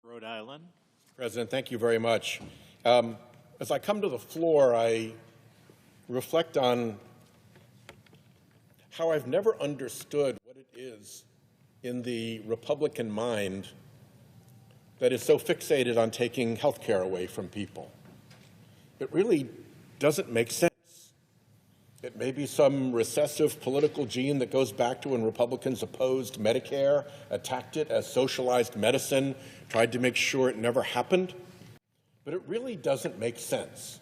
Rhode Island. President, thank you very much. As I come to the floor, I reflect on how I've never understood what it is in the Republican mind that is so fixated on taking health care away from people. It really doesn't make sense. It may be some recessive political gene that goes back to when Republicans opposed Medicare, attacked it as socialized medicine, tried to make sure it never happened. But it really doesn't make sense.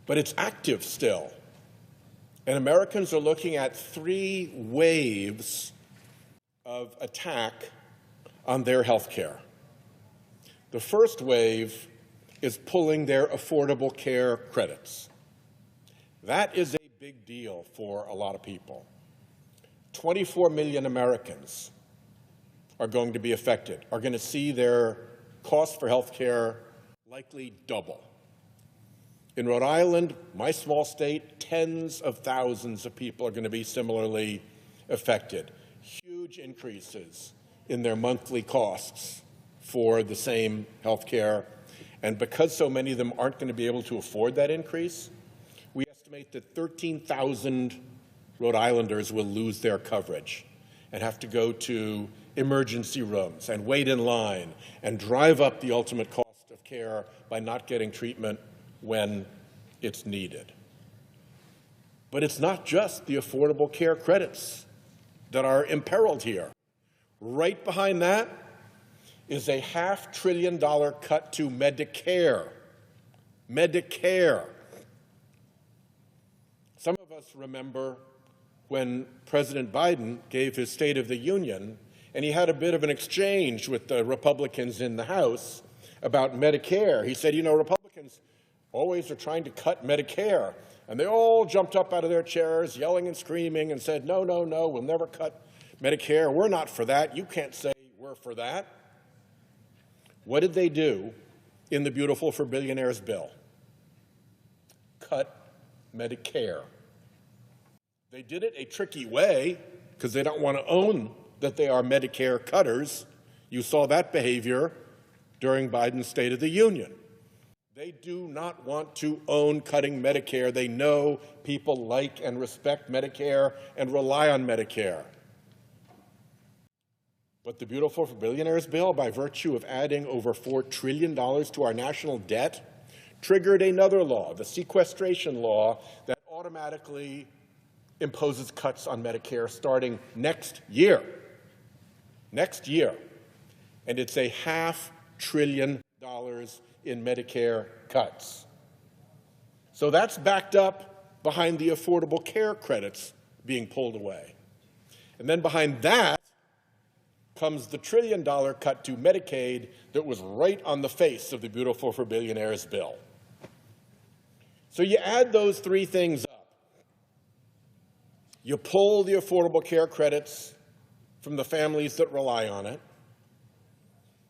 But it's active still. And Americans are looking at 3 waves of attack on their health care. The first wave is pulling their Affordable Care credits. That is a big deal for a lot of people. 24 million Americans are going to be affected, are going to see their costs for health care likely double. In Rhode Island, my small state, tens of thousands of people are going to be similarly affected. Huge increases in their monthly costs for the same health care. And because so many of them aren't going to be able to afford that increase, we estimate that 13,000 Rhode Islanders will lose their coverage and have to go to emergency rooms and wait in line and drive up the ultimate cost of care by not getting treatment when it's needed. But it's not just the Affordable Care credits that are imperiled here. Right behind that is a $500 billion cut to Medicare. Medicare. Some of us remember when President Biden gave his State of the Union, and he had a bit of an exchange with the Republicans in the House about Medicare. He said, you know, Republicans always are trying to cut Medicare. And they all jumped up out of their chairs, yelling and screaming, and said, no, no, no, we'll never cut Medicare. We're not for that. You can't say we're for that. What did they do in the Beautiful for Billionaires bill? Cut Medicare. They did it a tricky way because they don't want to own that they are Medicare cutters. You saw that behavior during Biden's State of the Union. They do not want to own cutting Medicare. They know people like and respect Medicare and rely on Medicare. But the Beautiful for Billionaires bill, by virtue of adding over $4 trillion to our national debt, triggered another law, the sequestration law, that automatically imposes cuts on Medicare starting next year. Next year. And it's a $500 billion in Medicare cuts. So that's backed up behind the Affordable Care credits being pulled away. And then behind that comes the $1 trillion cut to Medicaid that was right on the face of the Beautiful for Billionaires bill. So you add those 3 things up. You pull the Affordable Care credits from the families that rely on it.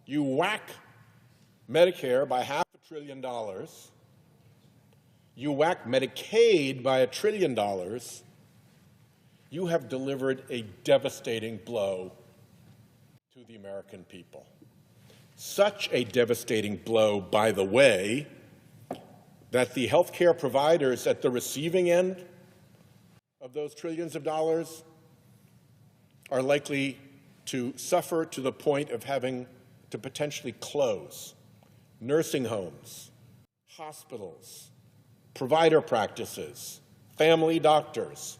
You whack Medicare by $500 billion. You whack Medicaid by $1 trillion. You have delivered a devastating blow to the American people. Such a devastating blow, by the way, that the health care providers at the receiving end of those trillions of dollars are likely to suffer to the point of having to potentially close nursing homes, hospitals, provider practices, family doctors.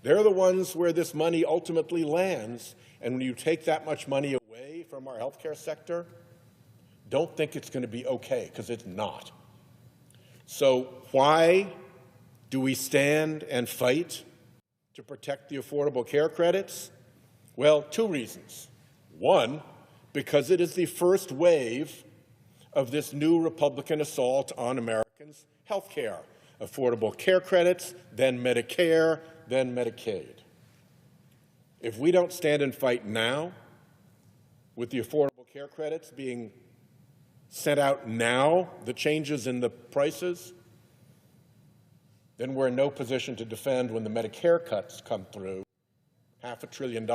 They're the ones where this money ultimately lands, and when you take that much money away from our healthcare sector, don't think it's going to be okay, because it's not. So why do we stand and fight to protect the Affordable Care credits? Well, 2 reasons. One, because it is the first wave of this new Republican assault on Americans' health care. Affordable Care credits, then Medicare, then Medicaid. If we don't stand and fight now, with the Affordable Care credits being sent out now, the changes in the prices, then we're in no position to defend when the Medicare cuts come through, $500 billion,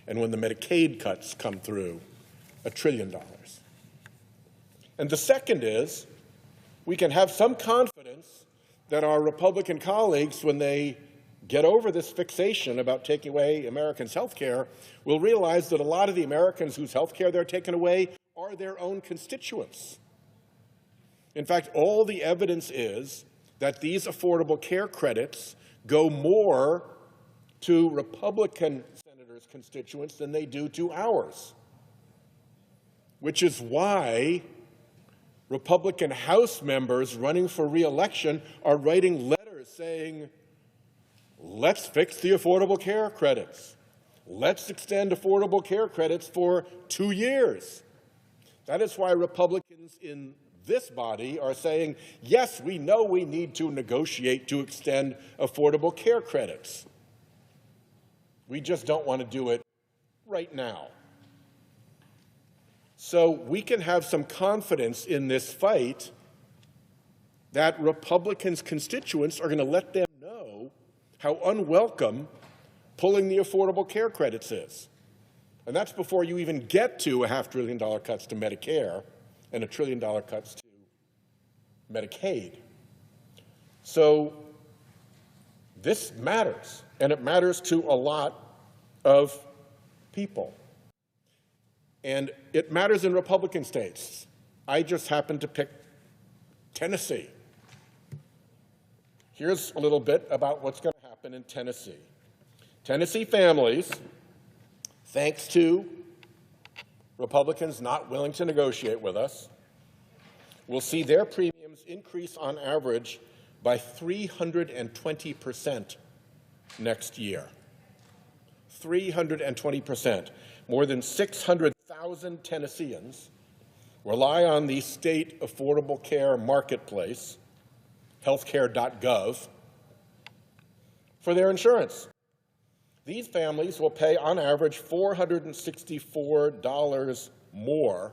and when the Medicaid cuts come through, $1 trillion. And the second is, we can have some confidence that our Republican colleagues, when they get over this fixation about taking away Americans' health care, will realize that a lot of the Americans whose health care they're taking away are their own constituents. In fact, all the evidence is that these affordable care credits go more to Republican senators' constituents than they do to ours, which is why Republican House members running for re-election are writing letters saying, let's fix the affordable care credits. Let's extend affordable care credits for 2 years. That is why Republicans in this body are saying, yes, we know we need to negotiate to extend affordable care credits. We just don't want to do it right now. So we can have some confidence in this fight that Republicans' constituents are going to let them know how unwelcome pulling the Affordable Care Credits is. And that's before you even get to $500 billion cuts to Medicare and $1 trillion cuts to Medicaid. So this matters, and it matters to a lot of people. And it matters in Republican states. I just happened to pick Tennessee. Here's a little bit about what's going to happen in Tennessee. Tennessee families, thanks to Republicans not willing to negotiate with us, will see their premiums increase on average by 320% next year. 320%. More than 600,000 Tennesseans rely on the state affordable care marketplace, healthcare.gov, for their insurance. These families will pay on average $464 more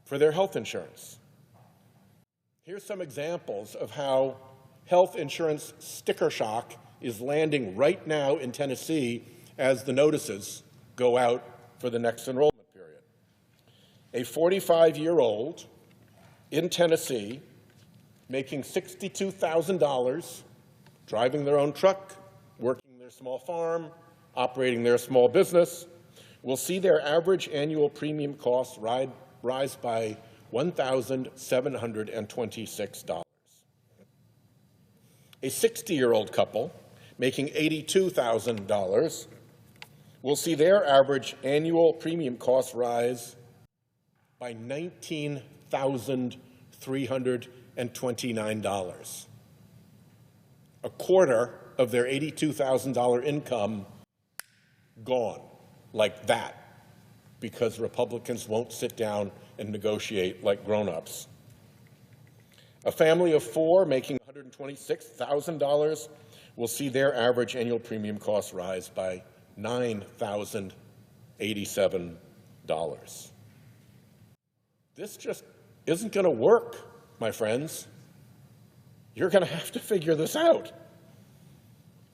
for their health insurance. Here's some examples of how health insurance sticker shock is landing right now in Tennessee as the notices go out for the next enrollment period. A 45-year-old in Tennessee making $62,000, driving their own truck, working their small farm, operating their small business, will see their average annual premium costs rise by $1,726. A 60-year-old couple making $82,000 will see their average annual premium costs rise by $19,329. A quarter of their $82,000 income gone like that because Republicans won't sit down and negotiate like grown-ups. A family of four making $126,000 will see their average annual premium costs rise by $9,087. This just isn't going to work, my friends. You're going to have to figure this out.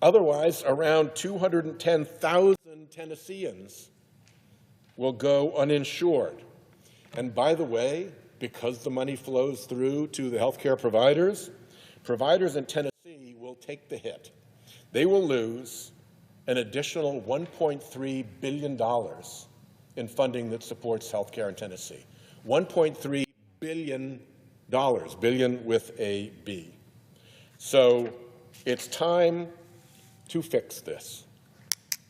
Otherwise, around 210,000 Tennesseans will go uninsured. And by the way, because the money flows through to the healthcare providers, providers in Tennessee will take the hit. They will lose an additional $1.3 billion in funding that supports healthcare in Tennessee. $1.3 billion, billion with a B. So it's time to fix this.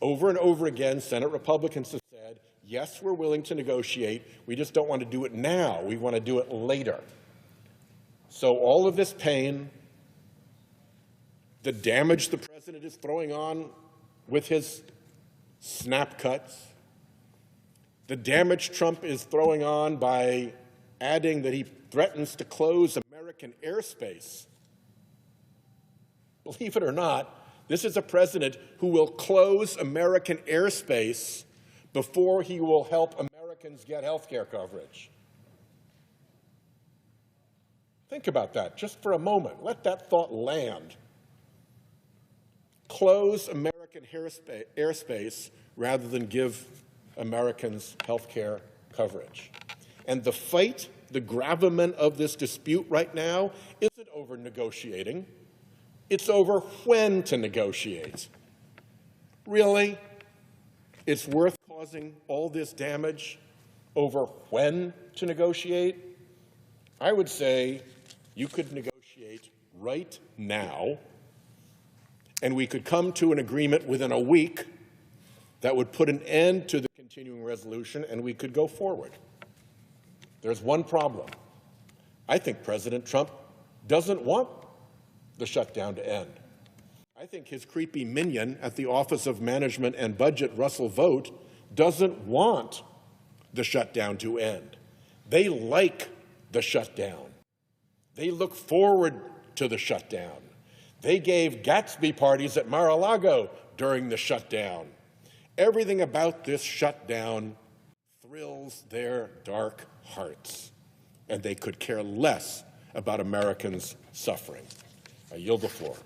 Over and over again, Senate Republicans have said, yes, we're willing to negotiate. We just don't want to do it now. We want to do it later. So all of this pain, the damage the president is throwing on with his snap cuts, the damage Trump is throwing on by adding that he threatens to close American airspace. Believe it or not, this is a president who will close American airspace before he will help Americans get health care coverage. Think about that just for a moment. Let that thought land. Close American airspace rather than give Americans' health care coverage. And the fight, the gravamen of this dispute right now isn't over negotiating. It's over when to negotiate. Really? It's worth causing all this damage over when to negotiate? I would say you could negotiate right now, and we could come to an agreement within a week that would put an end to the continuing resolution, and we could go forward. There's one problem. I think President Trump doesn't want the shutdown to end. I think his creepy minion at the Office of Management and Budget, Russell Vought, doesn't want the shutdown to end. They like the shutdown. They look forward to the shutdown. They gave Gatsby parties at Mar-a-Lago during the shutdown. Everything about this shutdown thrills their dark hearts, and they could care less about Americans suffering. I yield the floor.